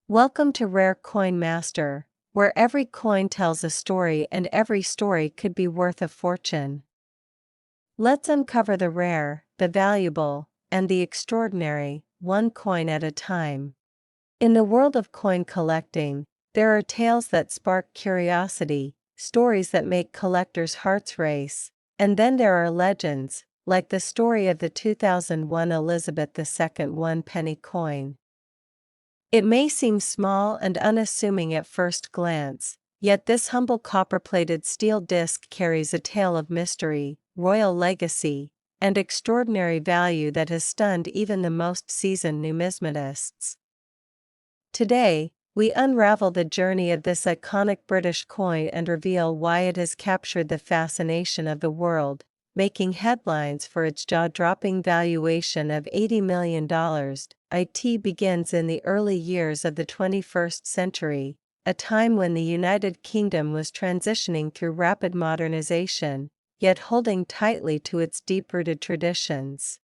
Welcome to Rare Coin Master, where every coin tells a story and every story could be worth a fortune. Let's uncover the rare, the valuable, and the extraordinary, one coin at a time. In the world of coin collecting, there are tales that spark curiosity, stories that make collectors' hearts race, and then there are legends, like the story of the 2001 Elizabeth II one-penny coin. It may seem small and unassuming at first glance, yet this humble copper-plated steel disc carries a tale of mystery, royal legacy, and extraordinary value that has stunned even the most seasoned numismatists. Today, we unravel the journey of this iconic British coin and reveal why it has captured the fascination of the world, making headlines for its jaw-dropping valuation of $80 million. It begins in the early years of the 21st century, a time when the United Kingdom was transitioning through rapid modernization, yet holding tightly to its deep-rooted traditions.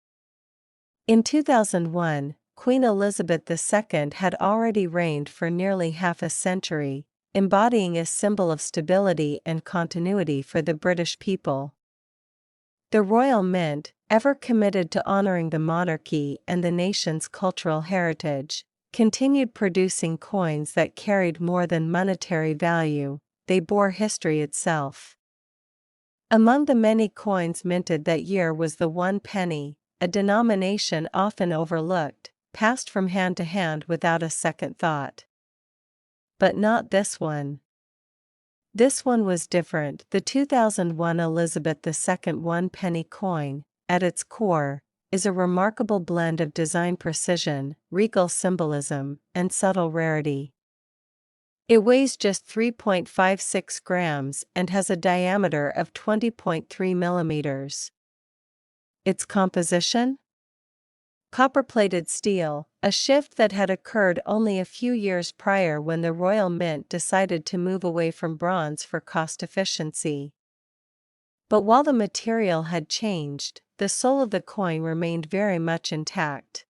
In 2001, Queen Elizabeth II had already reigned for nearly half a century, embodying a symbol of stability and continuity for the British people. The Royal Mint, ever committed to honoring the monarchy and the nation's cultural heritage, continued producing coins that carried more than monetary value, they bore history itself. Among the many coins minted that year was the one penny, a denomination often overlooked, passed from hand to hand without a second thought. But not this one. This one was different. The 2001 Elizabeth II one-penny coin, at its core, is a remarkable blend of design precision, regal symbolism, and subtle rarity. It weighs just 3.56 grams and has a diameter of 20.3 millimeters. Its composition? Copper-plated steel, a shift that had occurred only a few years prior when the Royal Mint decided to move away from bronze for cost efficiency. But while the material had changed, the soul of the coin remained very much intact.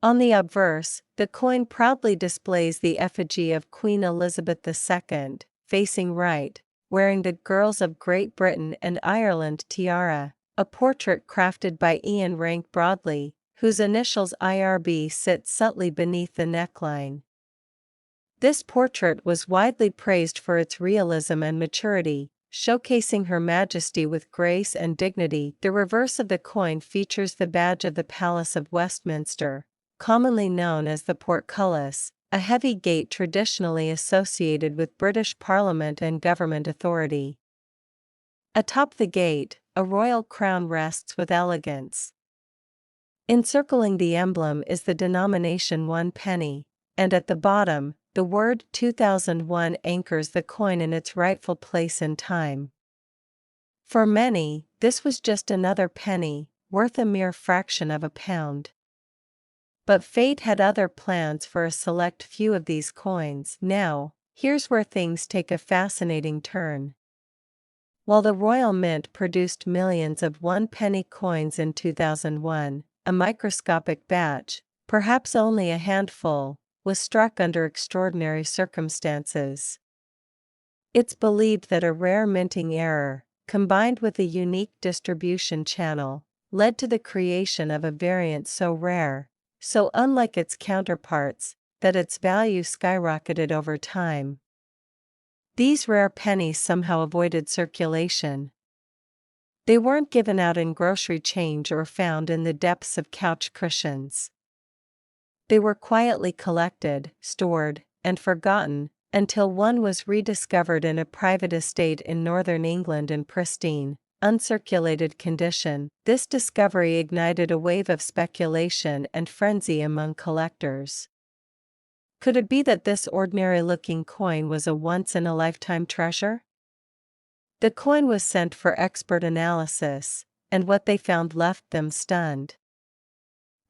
On the obverse, the coin proudly displays the effigy of Queen Elizabeth II, facing right, wearing the Girls of Great Britain and Ireland tiara, a portrait crafted by Ian Rank Broadley, whose initials IRB sit subtly beneath the neckline. This portrait was widely praised for its realism and maturity, showcasing Her Majesty with grace and dignity. The reverse of the coin features the badge of the Palace of Westminster, commonly known as the portcullis, a heavy gate traditionally associated with British Parliament and government authority. Atop the gate, a royal crown rests with elegance. Encircling the emblem is the denomination one penny, and at the bottom, the word 2001 anchors the coin in its rightful place in time. For many, this was just another penny, worth a mere fraction of a pound. But fate had other plans for a select few of these coins. Now, here's where things take a fascinating turn. While the Royal Mint produced millions of one-penny coins in 2001, a microscopic batch, perhaps only a handful, was struck under extraordinary circumstances. It's believed that a rare minting error, combined with a unique distribution channel, led to the creation of a variant so rare, so unlike its counterparts, that its value skyrocketed over time. These rare pennies somehow avoided circulation. They weren't given out in grocery change or found in the depths of couch cushions. They were quietly collected, stored, and forgotten, until one was rediscovered in a private estate in northern England in pristine, uncirculated condition. This discovery ignited a wave of speculation and frenzy among collectors. Could it be that this ordinary-looking coin was a once-in-a-lifetime treasure? The coin was sent for expert analysis, and what they found left them stunned.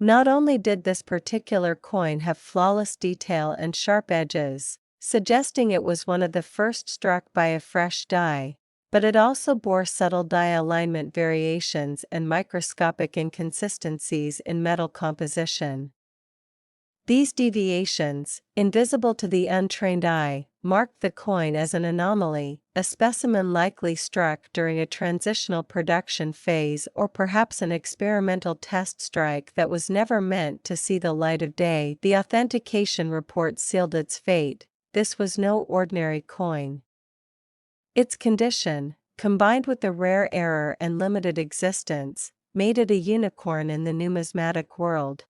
Not only did this particular coin have flawless detail and sharp edges, suggesting it was one of the first struck by a fresh die, but it also bore subtle die alignment variations and microscopic inconsistencies in metal composition. These deviations, invisible to the untrained eye, marked the coin as an anomaly, a specimen likely struck during a transitional production phase or perhaps an experimental test strike that was never meant to see the light of day. The authentication report sealed its fate. This was no ordinary coin. Its condition, combined with the rare error and limited existence, made it a unicorn in the numismatic world.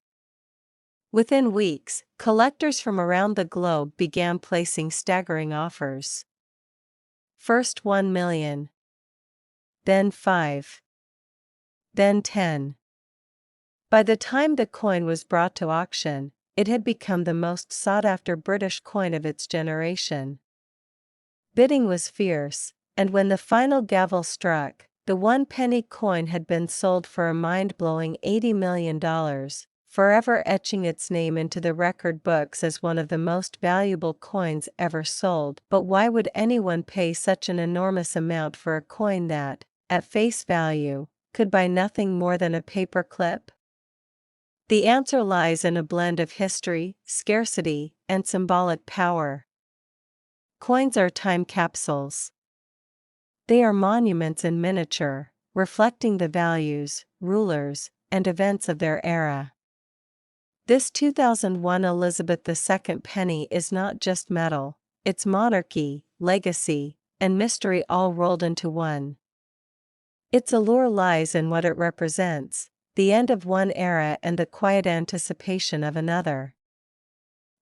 Within weeks, collectors from around the globe began placing staggering offers. First 1 million. Then 5. Then 10. By the time the coin was brought to auction, it had become the most sought-after British coin of its generation. Bidding was fierce, and when the final gavel struck, the 1-penny coin had been sold for a mind-blowing $80 million, forever etching its name into the record books as one of the most valuable coins ever sold. But why would anyone pay such an enormous amount for a coin that, at face value, could buy nothing more than a paperclip? The answer lies in a blend of history, scarcity, and symbolic power. Coins are time capsules. They are monuments in miniature, reflecting the values, rulers, and events of their era. This 2001 Elizabeth II penny is not just metal, it's monarchy, legacy, and mystery all rolled into one. Its allure lies in what it represents: the end of one era and the quiet anticipation of another.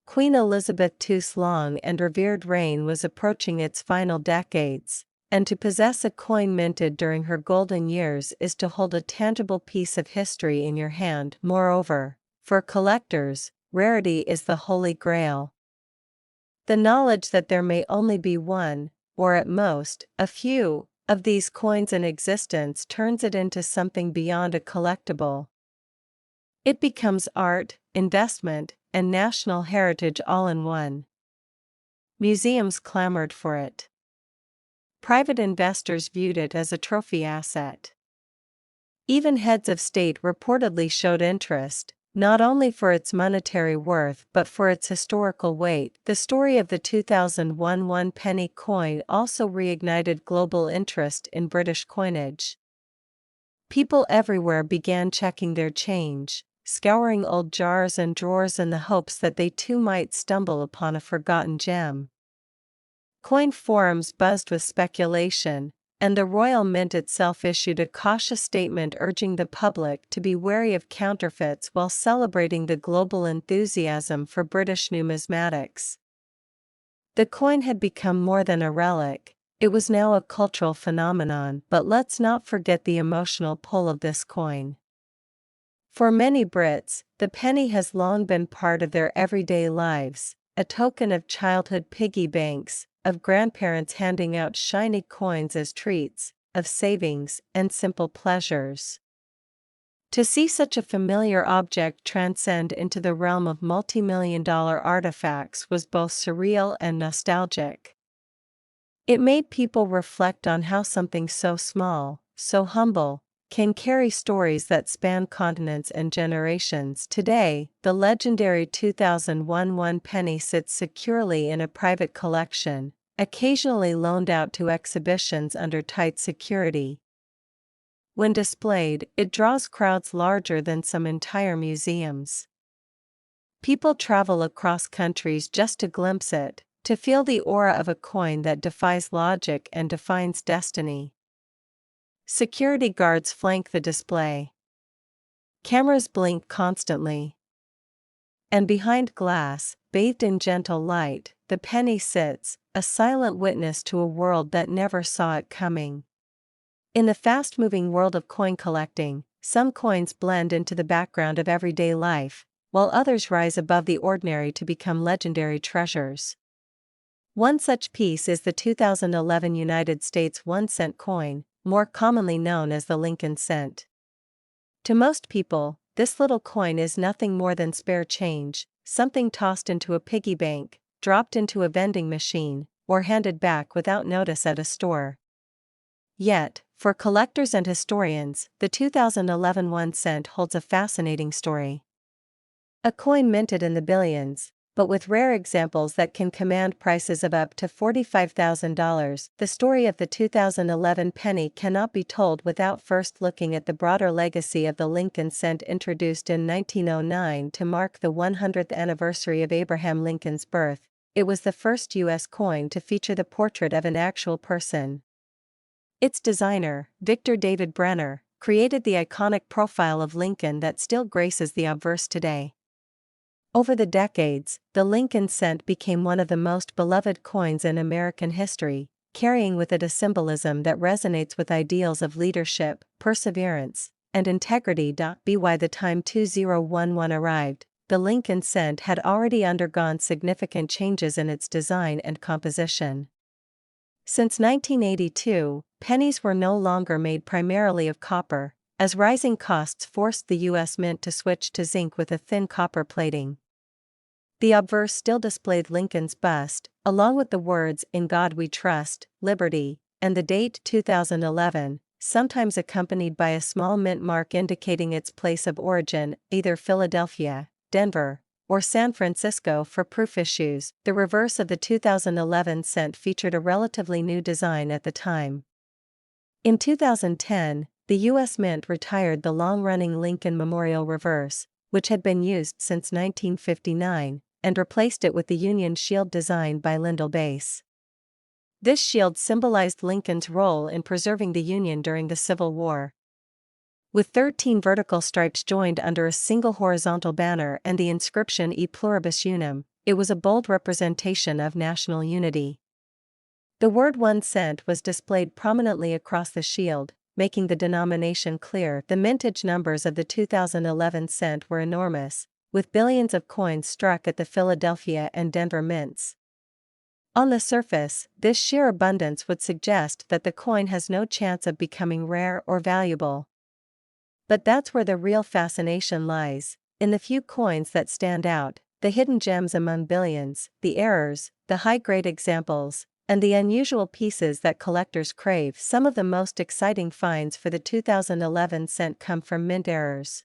Queen Elizabeth II's long and revered reign was approaching its final decades, and to possess a coin minted during her golden years is to hold a tangible piece of history in your hand. Moreover, for collectors, rarity is the holy grail. The knowledge that there may only be one, or at most, a few, of these coins in existence turns it into something beyond a collectible. It becomes art, investment, and national heritage all in one. Museums clamored for it. Private investors viewed it as a trophy asset. Even heads of state reportedly showed interest, not only for its monetary worth but for its historical weight. The story of the 2001 1-penny coin also reignited global interest in British coinage. People everywhere began checking their change, scouring old jars and drawers in the hopes that they too might stumble upon a forgotten gem. Coin forums buzzed with speculation, and the Royal Mint itself issued a cautious statement urging the public to be wary of counterfeits while celebrating the global enthusiasm for British numismatics. The coin had become more than a relic, it was now a cultural phenomenon. But let's not forget the emotional pull of this coin. For many Brits, the penny has long been part of their everyday lives, a token of childhood piggy banks, of grandparents handing out shiny coins as treats, of savings and simple pleasures. To see such a familiar object transcend into the realm of multi-million-dollar artifacts was both surreal and nostalgic. It made people reflect on how something so small, so humble, can carry stories that span continents and generations. Today, the legendary 2001 1-penny sits securely in a private collection, occasionally loaned out to exhibitions under tight security. When displayed, it draws crowds larger than some entire museums. People travel across countries just to glimpse it, to feel the aura of a coin that defies logic and defines destiny. Security guards flank the display. Cameras blink constantly. And behind glass, bathed in gentle light, the penny sits, a silent witness to a world that never saw it coming. In the fast-moving world of coin collecting, some coins blend into the background of everyday life, while others rise above the ordinary to become legendary treasures. One such piece is the 2011 United States 1-cent coin, more commonly known as the Lincoln cent. To most people, this little coin is nothing more than spare change, something tossed into a piggy bank, dropped into a vending machine, or handed back without notice at a store. Yet, for collectors and historians, the 2011 1-cent holds a fascinating story. A coin minted in the billions, but with rare examples that can command prices of up to $45,000. The story of the 2011 penny cannot be told without first looking at the broader legacy of the Lincoln cent, introduced in 1909 to mark the 100th anniversary of Abraham Lincoln's birth. It was the first U.S. coin to feature the portrait of an actual person. Its designer, Victor David Brenner, created the iconic profile of Lincoln that still graces the obverse today. Over the decades, the Lincoln cent became one of the most beloved coins in American history, carrying with it a symbolism that resonates with ideals of leadership, perseverance, and integrity. By the time 2011 arrived, the Lincoln cent had already undergone significant changes in its design and composition. Since 1982, pennies were no longer made primarily of copper, as rising costs forced the U.S. Mint to switch to zinc with a thin copper plating. The obverse still displayed Lincoln's bust, along with the words "In God We Trust," "Liberty," and the date 2011, sometimes accompanied by a small mint mark indicating its place of origin, either Philadelphia, Denver, or San Francisco for proof issues. The reverse of the 2011 cent featured a relatively new design at the time. In 2010, the U.S. Mint retired the long-running Lincoln Memorial reverse, which had been used since 1959, and replaced it with the Union Shield design by Lyndall Bass. This shield symbolized Lincoln's role in preserving the Union during the Civil War. With 13 vertical stripes joined under a single horizontal banner and the inscription E Pluribus Unum, it was a bold representation of national unity. The word 1 cent was displayed prominently across the shield, making the denomination clear. The mintage numbers of the 2011 cent were enormous, with billions of coins struck at the Philadelphia and Denver mints. On the surface, this sheer abundance would suggest that the coin has no chance of becoming rare or valuable. But that's where the real fascination lies, in the few coins that stand out, the hidden gems among billions, the errors, the high-grade examples, and the unusual pieces that collectors crave. Some of the most exciting finds for the 2011 cent come from mint errors.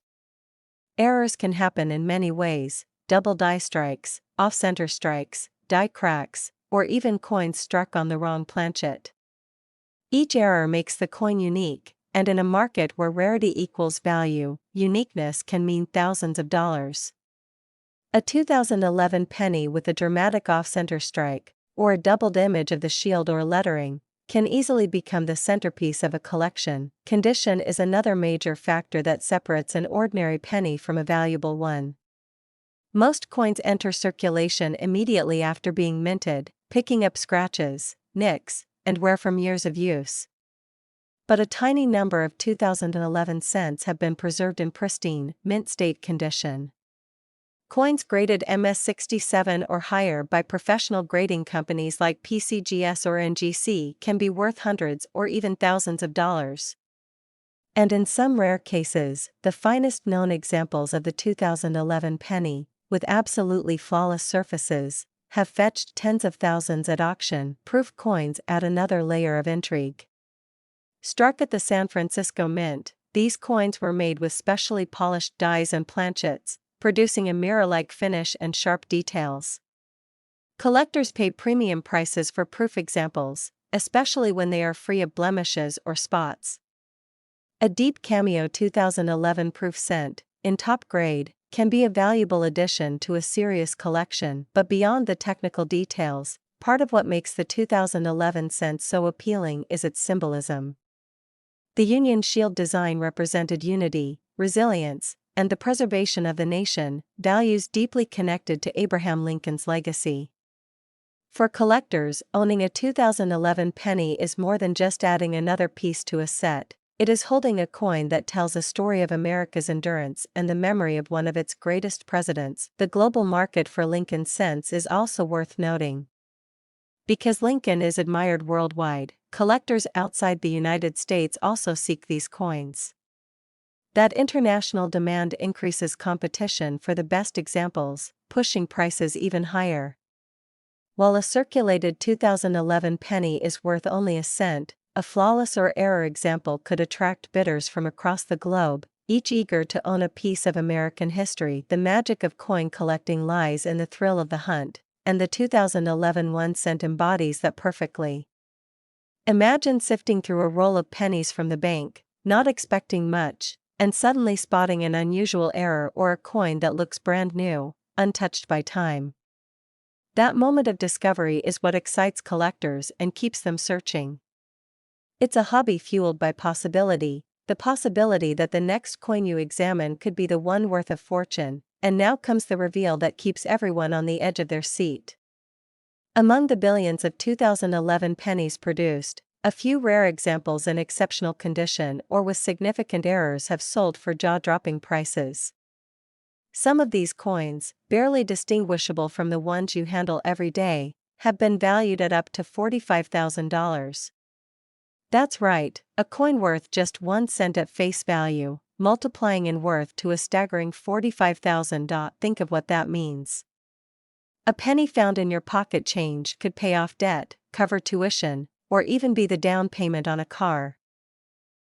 Errors can happen in many ways: double die strikes, off-center strikes, die cracks, or even coins struck on the wrong planchet. Each error makes the coin unique, and in a market where rarity equals value, uniqueness can mean thousands of dollars. A 2011 penny with a dramatic off-center strike, or a doubled image of the shield or lettering, can easily become the centerpiece of a collection. Condition is another major factor that separates an ordinary penny from a valuable one. Most coins enter circulation immediately after being minted, picking up scratches, nicks, and wear from years of use. But a tiny number of 2011 cents have been preserved in pristine, mint state condition. Coins graded MS67 or higher by professional grading companies like PCGS or NGC can be worth hundreds or even thousands of dollars. And in some rare cases, the finest known examples of the 2011 penny, with absolutely flawless surfaces, have fetched tens of thousands at auction. Proof coins add another layer of intrigue. Struck at the San Francisco Mint, these coins were made with specially polished dies and planchets, producing a mirror-like finish and sharp details. Collectors pay premium prices for proof examples, especially when they are free of blemishes or spots. A deep cameo 2011 proof cent, in top grade, can be a valuable addition to a serious collection. But beyond the technical details, part of what makes the 2011 cent so appealing is its symbolism. The Union Shield design represented unity, resilience, and the preservation of the nation, values deeply connected to Abraham Lincoln's legacy. For collectors, owning a 2011 penny is more than just adding another piece to a set. It is holding a coin that tells a story of America's endurance and the memory of one of its greatest presidents. The global market for Lincoln cents is also worth noting. Because Lincoln is admired worldwide, collectors outside the United States also seek these coins. That international demand increases competition for the best examples, pushing prices even higher. While a circulated 2011 penny is worth only a cent, a flawless or error example could attract bidders from across the globe, each eager to own a piece of American history. The magic of coin collecting lies in the thrill of the hunt, and the 2011 1 cent embodies that perfectly. Imagine sifting through a roll of pennies from the bank, not expecting much, and suddenly spotting an unusual error or a coin that looks brand new, untouched by time. That moment of discovery is what excites collectors and keeps them searching. It's a hobby fueled by possibility, the possibility that the next coin you examine could be the one worth a fortune, and now comes the reveal that keeps everyone on the edge of their seat. Among the billions of 2011 pennies produced, a few rare examples in exceptional condition or with significant errors have sold for jaw-dropping prices. Some of these coins, barely distinguishable from the ones you handle every day, have been valued at up to $45,000. That's right, a coin worth just 1 cent at face value, multiplying in worth to a staggering $45,000. Think of what that means. A penny found in your pocket change could pay off debt, cover tuition, or even be the down payment on a car.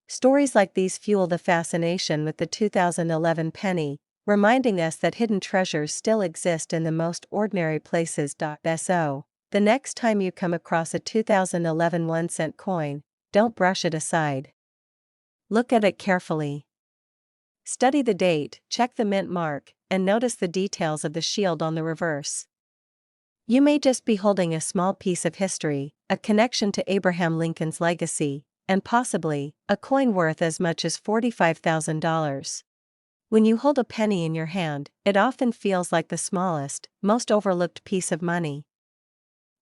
Stories like these fuel the fascination with the 2011 penny, reminding us that hidden treasures still exist in the most ordinary places. So, the next time you come across a 2011 1 cent coin, don't brush it aside. Look at it carefully. Study the date, check the mint mark, and notice the details of the shield on the reverse. You may just be holding a small piece of history, a connection to Abraham Lincoln's legacy, and possibly, a coin worth as much as $45,000. When you hold a penny in your hand, it often feels like the smallest, most overlooked piece of money.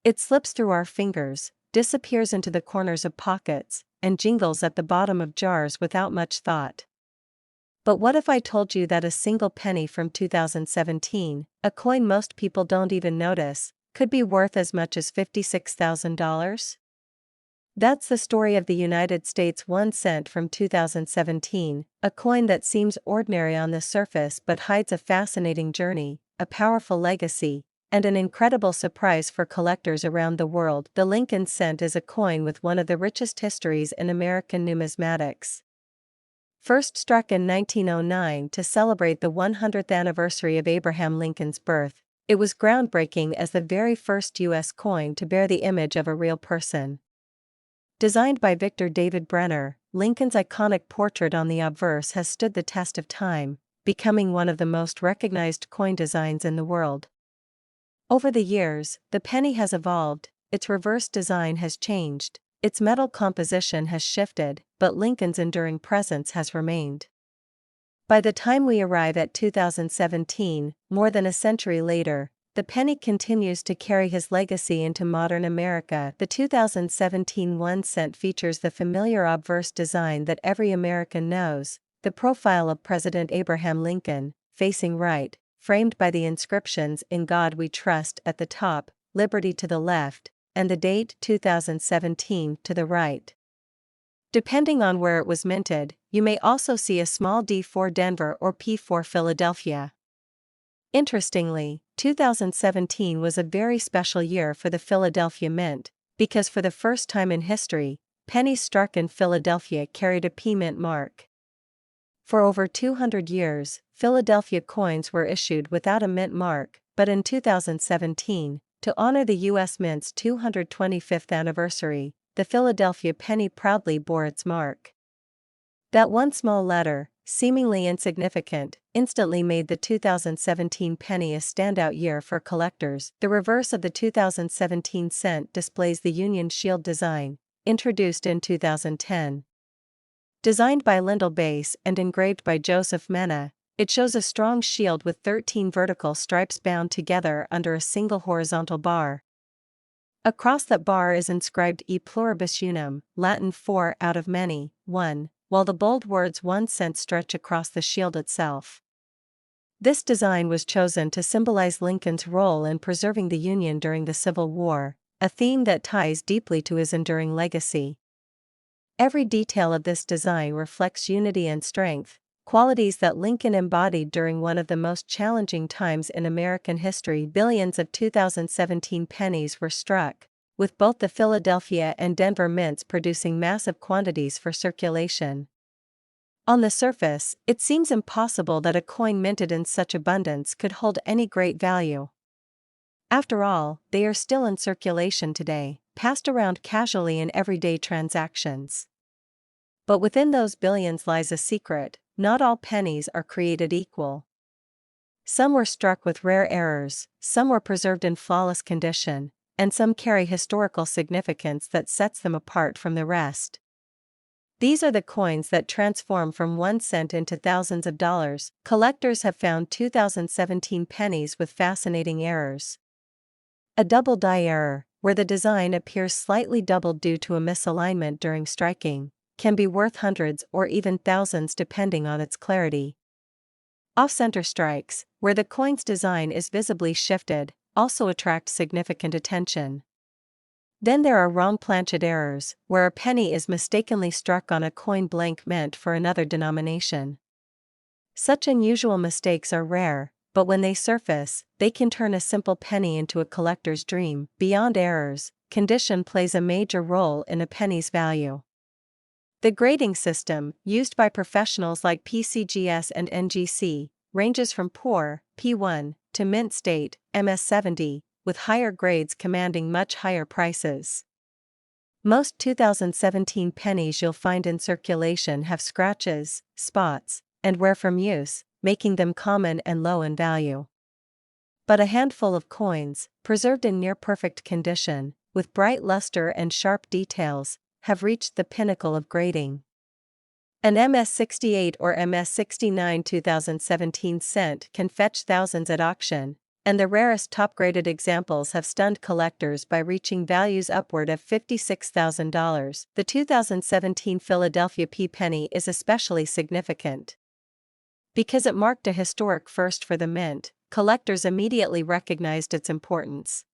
It slips through our fingers, disappears into the corners of pockets, and jingles at the bottom of jars without much thought. But what if I told you that a single penny from 2017, a coin most people don't even notice, could be worth as much as $56,000? That's the story of the United States 1 cent from 2017, a coin that seems ordinary on the surface but hides a fascinating journey, a powerful legacy, and an incredible surprise for collectors around the world. The Lincoln cent is a coin with one of the richest histories in American numismatics. First struck in 1909 to celebrate the 100th anniversary of Abraham Lincoln's birth, it was groundbreaking as the very first U.S. coin to bear the image of a real person. Designed by Victor David Brenner, Lincoln's iconic portrait on the obverse has stood the test of time, becoming one of the most recognized coin designs in the world. Over the years, the penny has evolved, its reverse design has changed, its metal composition has shifted, but Lincoln's enduring presence has remained. By the time we arrive at 2017, more than a century later, the penny continues to carry his legacy into modern America. The 2017 1 cent features the familiar obverse design that every American knows, the profile of President Abraham Lincoln, facing right, framed by the inscriptions "In God We Trust" at the top, "Liberty" to the left, and the date 2017 to the right. Depending on where it was minted, you may also see a small D for Denver or P for Philadelphia. Interestingly, 2017 was a very special year for the Philadelphia Mint, because for the first time in history, pennies struck in Philadelphia carried a P mint mark. For over 200 years, Philadelphia coins were issued without a mint mark, but in 2017, to honor the U.S. Mint's 225th anniversary, the Philadelphia penny proudly bore its mark. That one small letter, seemingly insignificant, instantly made the 2017 penny a standout year for collectors. The reverse of the 2017 cent displays the Union Shield design, introduced in 2010. Designed by Lyndall Bass and engraved by Joseph Mena, it shows a strong shield with 13 vertical stripes bound together under a single horizontal bar. Across that bar is inscribed E pluribus unum, Latin for out of many, one, while the bold words 1 cent stretch across the shield itself. This design was chosen to symbolize Lincoln's role in preserving the Union during the Civil War, a theme that ties deeply to his enduring legacy. Every detail of this design reflects unity and strength, qualities that Lincoln embodied during one of the most challenging times in American history. Billions of 2017 pennies were struck, with both the Philadelphia and Denver mints producing massive quantities for circulation. On the surface, it seems impossible that a coin minted in such abundance could hold any great value. After all, they are still in circulation today, passed around casually in everyday transactions. But within those billions lies a secret: not all pennies are created equal. Some were struck with rare errors, some were preserved in flawless condition, and some carry historical significance that sets them apart from the rest. These are the coins that transform from 1 cent into thousands of dollars. Collectors have found 2017 pennies with fascinating errors. A double die error, where the design appears slightly doubled due to a misalignment during striking, can be worth hundreds or even thousands depending on its clarity. Off-center strikes, where the coin's design is visibly shifted, also attract significant attention. Then there are wrong planchet errors, where a penny is mistakenly struck on a coin blank meant for another denomination. Such unusual mistakes are rare, but when they surface, they can turn a simple penny into a collector's dream. Beyond errors, condition plays a major role in a penny's value. The grading system, used by professionals like PCGS and NGC, ranges from poor, P1, to mint state, MS70, with higher grades commanding much higher prices. Most 2017 pennies you'll find in circulation have scratches, spots, and wear from use, making them common and low in value. But a handful of coins, preserved in near-perfect condition, with bright luster and sharp details, have reached the pinnacle of grading. An MS68 or MS69 2017 cent can fetch thousands at auction, and the rarest top-graded examples have stunned collectors by reaching values upward of $56,000. The 2017 Philadelphia P penny is especially significant. Because it marked a historic first for the mint, collectors immediately recognized its importance.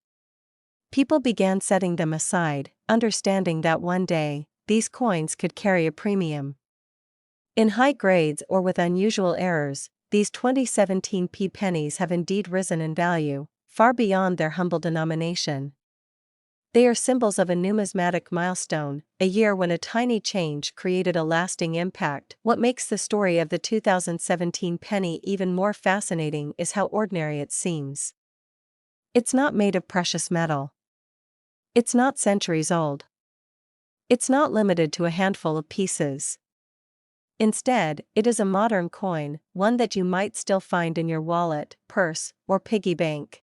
People began setting them aside, understanding that one day, these coins could carry a premium. In high grades or with unusual errors, these 2017 P pennies have indeed risen in value, far beyond their humble denomination. They are symbols of a numismatic milestone, a year when a tiny change created a lasting impact. What makes the story of the 2017 penny even more fascinating is how ordinary it seems. It's not made of precious metal. It's not centuries old. It's not limited to a handful of pieces. Instead, it is a modern coin, one that you might still find in your wallet, purse, or piggy bank.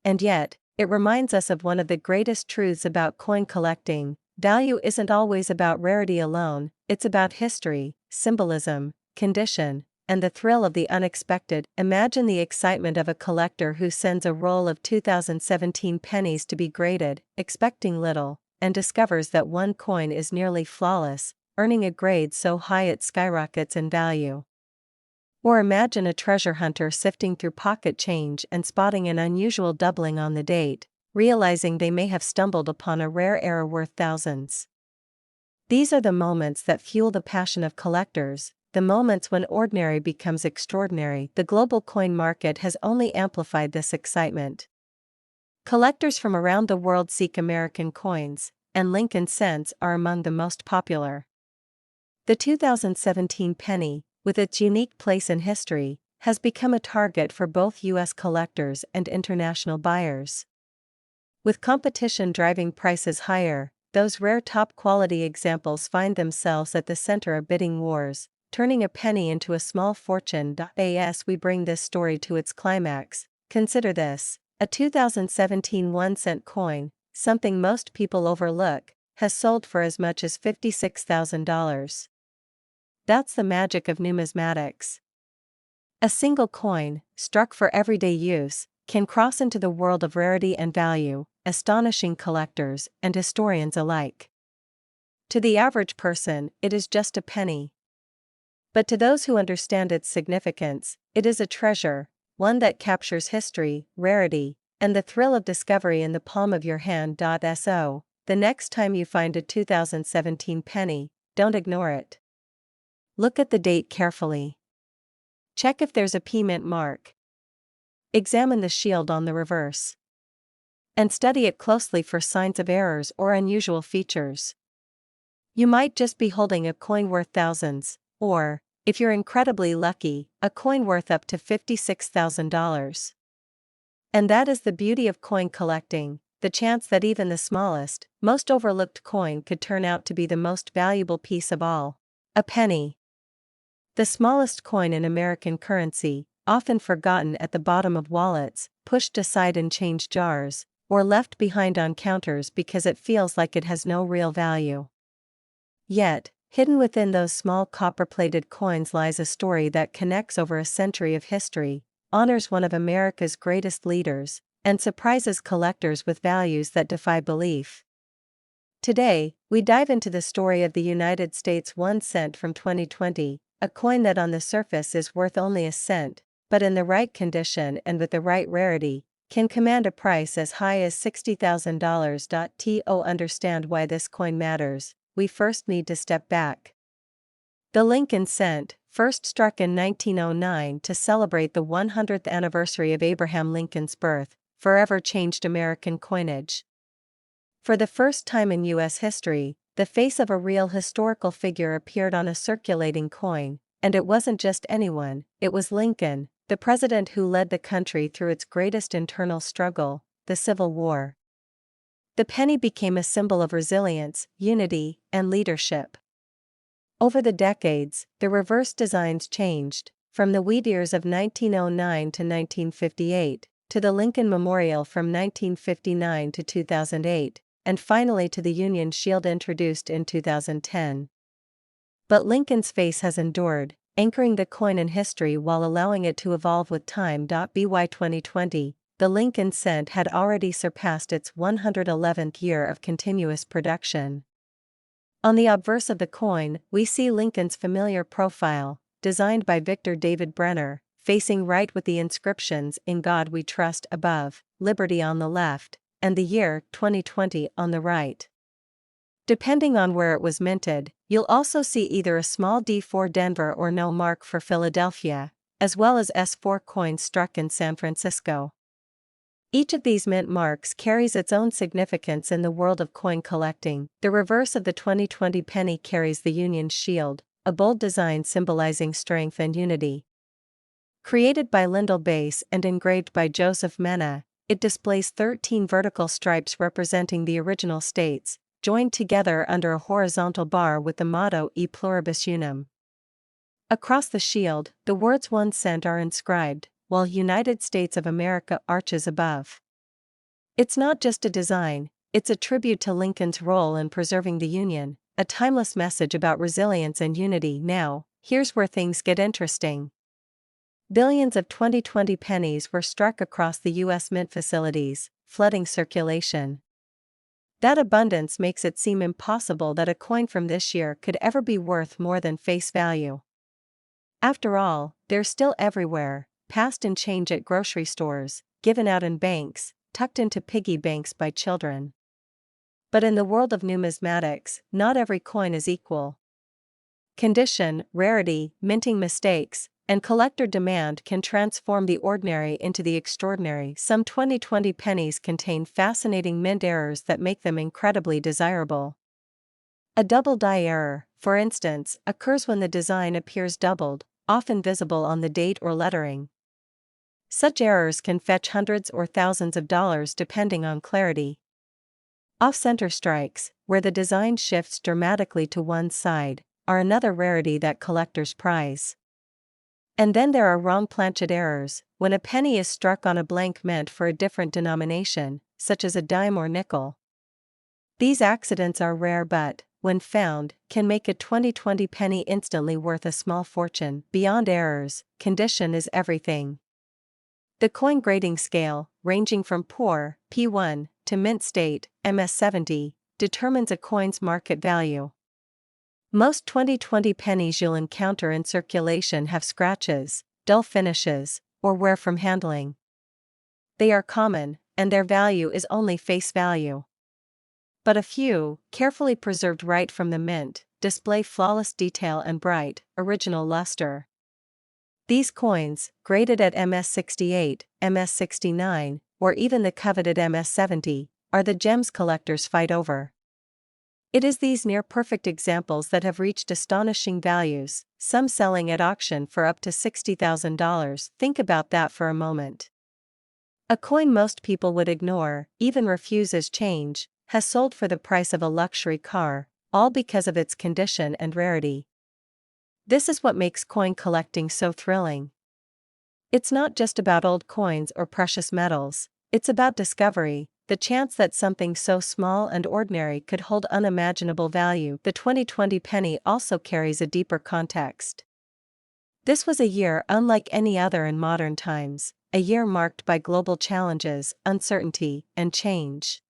And yet, it reminds us of one of the greatest truths about coin collecting: value isn't always about rarity alone, it's about history, symbolism, condition, and the thrill of the unexpected. Imagine the excitement of a collector who sends a roll of 2017 pennies to be graded, expecting little, and discovers that one coin is nearly flawless, earning a grade so high it skyrockets in value. Or imagine a treasure hunter sifting through pocket change and spotting an unusual doubling on the date, realizing they may have stumbled upon a rare error worth thousands. These are the moments that fuel the passion of collectors, the moments when ordinary becomes extraordinary. The global coin market has only amplified this excitement. Collectors from around the world seek American coins, and Lincoln cents are among the most popular. The 2017 penny, with its unique place in history, has become a target for both U.S. collectors and international buyers. With competition driving prices higher, those rare top-quality examples find themselves at the center of bidding wars, turning a penny into a small fortune. As we bring this story to its climax, consider this: a 2017 1-cent coin, something most people overlook, has sold for as much as $56,000. That's the magic of numismatics. A single coin, struck for everyday use, can cross into the world of rarity and value, astonishing collectors and historians alike. To the average person, it is just a penny. But to those who understand its significance, it is a treasure, one that captures history, rarity, and the thrill of discovery in the palm of your hand. So, the next time you find a 2017 penny, don't ignore it. Look at the date carefully. Check if there's a P mint mark. Examine the shield on the reverse. And study it closely for signs of errors or unusual features. You might just be holding a coin worth thousands, or, if you're incredibly lucky, a coin worth up to $56,000. And that is the beauty of coin collecting, the chance that even the smallest, most overlooked coin could turn out to be the most valuable piece of all. A penny. The smallest coin in American currency, often forgotten at the bottom of wallets, pushed aside in change jars, or left behind on counters because it feels like it has no real value. Yet, hidden within those small copper-plated coins lies a story that connects over a century of history, honors one of America's greatest leaders, and surprises collectors with values that defy belief. Today, we dive into the story of the United States 1 cent from 2020, a coin that on the surface is worth only a cent, but in the right condition and with the right rarity, can command a price as high as $60,000. To understand why this coin matters, we first need to step back. The Lincoln cent, first struck in 1909 to celebrate the 100th anniversary of Abraham Lincoln's birth, forever changed American coinage. For the first time in U.S. history, the face of a real historical figure appeared on a circulating coin, and it wasn't just anyone, it was Lincoln, the president who led the country through its greatest internal struggle, the Civil War. The penny became a symbol of resilience, unity, and leadership. Over the decades, the reverse designs changed, from the wheat ears of 1909 to 1958, to the Lincoln Memorial from 1959 to 2008, and finally to the Union Shield introduced in 2010. But Lincoln's face has endured, anchoring the coin in history while allowing it to evolve with time. By 2020, the Lincoln cent had already surpassed its 111th year of continuous production. On the obverse of the coin, we see Lincoln's familiar profile, designed by Victor David Brenner, facing right with the inscriptions "In God We Trust" above, "Liberty" on the left, and the year 2020 on the right. Depending on where it was minted, you'll also see either a small D for Denver or no mark for Philadelphia, as well as S4 coins struck in San Francisco. Each of these mint marks carries its own significance in the world of coin collecting. The reverse of the 2020 penny carries the Union Shield, a bold design symbolizing strength and unity. Created by Lyndall Bass and engraved by Joseph Mena, it displays 13 vertical stripes representing the original states, joined together under a horizontal bar with the motto E Pluribus Unum. Across the shield, the words 1 cent are inscribed, while United States of America arches above. It's not just a design, it's a tribute to Lincoln's role in preserving the Union, a timeless message about resilience and unity. Now, here's where things get interesting. Billions of 2020 pennies were struck across the U.S. mint facilities, flooding circulation. That abundance makes it seem impossible that a coin from this year could ever be worth more than face value. After all, they're still everywhere, passed in change at grocery stores, given out in banks, tucked into piggy banks by children. But in the world of numismatics, not every coin is equal. Condition, rarity, minting mistakes, and collector demand can transform the ordinary into the extraordinary. Some 2020 pennies contain fascinating mint errors that make them incredibly desirable. A double die error, for instance, occurs when the design appears doubled, often visible on the date or lettering. Such errors can fetch hundreds or thousands of dollars depending on clarity. Off-center strikes, where the design shifts dramatically to one side, are another rarity that collectors prize. And then there are wrong planchet errors, when a penny is struck on a blank meant for a different denomination, such as a dime or nickel. These accidents are rare but, when found, can make a 2020 penny instantly worth a small fortune. Beyond errors, condition is everything. The coin grading scale, ranging from poor, P1, to mint state, MS70, determines a coin's market value. Most 2020 pennies you'll encounter in circulation have scratches, dull finishes, or wear from handling. They are common, and their value is only face value. But a few, carefully preserved right from the mint, display flawless detail and bright, original luster. These coins, graded at MS68, MS69, or even the coveted MS70, are the gems collectors fight over. It is these near-perfect examples that have reached astonishing values, some selling at auction for up to $60,000. Think about that for a moment. A coin most people would ignore, even refuse as change, has sold for the price of a luxury car, all because of its condition and rarity. This is what makes coin collecting so thrilling. It's not just about old coins or precious metals, it's about discovery, the chance that something so small and ordinary could hold unimaginable value. The 2020 penny also carries a deeper context. This was a year unlike any other in modern times, a year marked by global challenges, uncertainty, and change.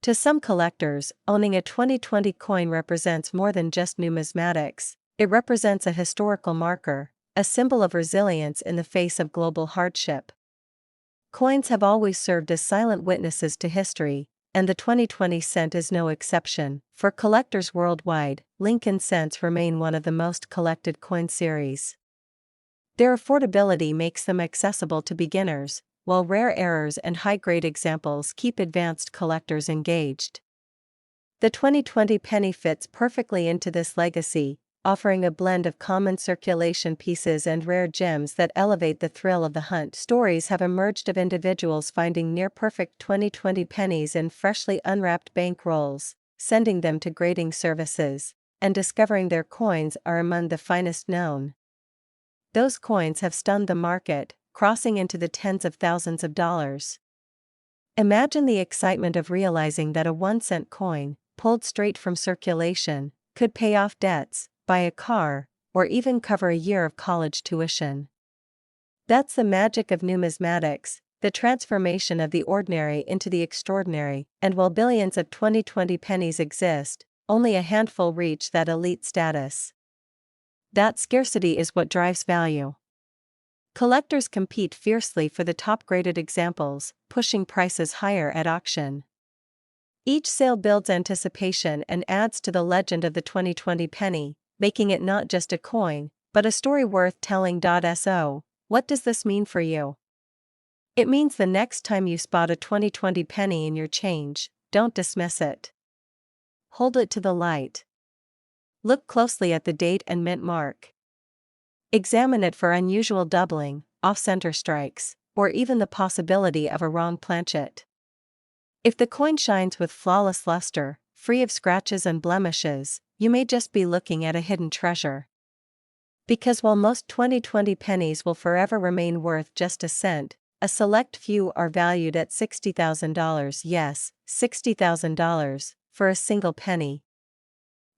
To some collectors, owning a 2020 coin represents more than just numismatics, it represents a historical marker, a symbol of resilience in the face of global hardship. Coins have always served as silent witnesses to history, and the 2020 cent is no exception. For collectors worldwide, Lincoln cents remain one of the most collected coin series. Their affordability makes them accessible to beginners, while rare errors and high-grade examples keep advanced collectors engaged. The 2020 penny fits perfectly into this legacy, offering a blend of common circulation pieces and rare gems that elevate the thrill of the hunt. Stories have emerged of individuals finding near-perfect 2020 pennies in freshly unwrapped bank rolls, sending them to grading services, and discovering their coins are among the finest known. Those coins have stunned the market, crossing into the tens of thousands of dollars. Imagine the excitement of realizing that a 1-cent coin, pulled straight from circulation, could pay off debts, buy a car, or even cover a year of college tuition. That's the magic of numismatics, the transformation of the ordinary into the extraordinary, and while billions of 2020 pennies exist, only a handful reach that elite status. That scarcity is what drives value. Collectors compete fiercely for the top-graded examples, pushing prices higher at auction. Each sale builds anticipation and adds to the legend of the 2020 penny, making it not just a coin, but a story worth telling. So, what does this mean for you? It means the next time you spot a 2020 penny in your change, don't dismiss it. Hold it to the light. Look closely at the date and mint mark. Examine it for unusual doubling, off-center strikes, or even the possibility of a wrong planchet. If the coin shines with flawless luster, free of scratches and blemishes, you may just be looking at a hidden treasure. Because while most 2020 pennies will forever remain worth just a cent, a select few are valued at $60,000, yes, $60,000, for a single penny.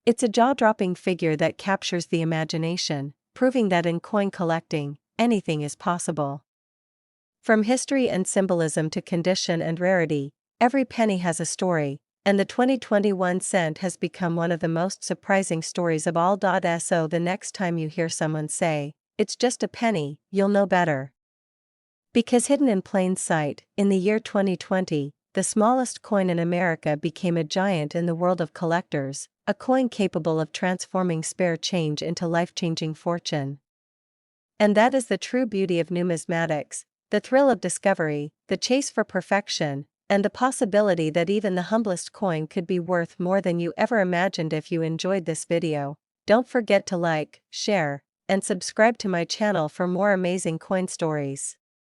It's a jaw-dropping figure that captures the imagination, proving that in coin collecting, anything is possible. From history and symbolism to condition and rarity, every penny has a story, and the 2021 cent has become one of the most surprising stories of all. So the next time you hear someone say, "It's just a penny," you'll know better. Because hidden in plain sight, in the year 2020, the smallest coin in America became a giant in the world of collectors, a coin capable of transforming spare change into life-changing fortune. And that is the true beauty of numismatics, the thrill of discovery, the chase for perfection, and the possibility that even the humblest coin could be worth more than you ever imagined. If you enjoyed this video, don't forget to like, share, and subscribe to my channel for more amazing coin stories.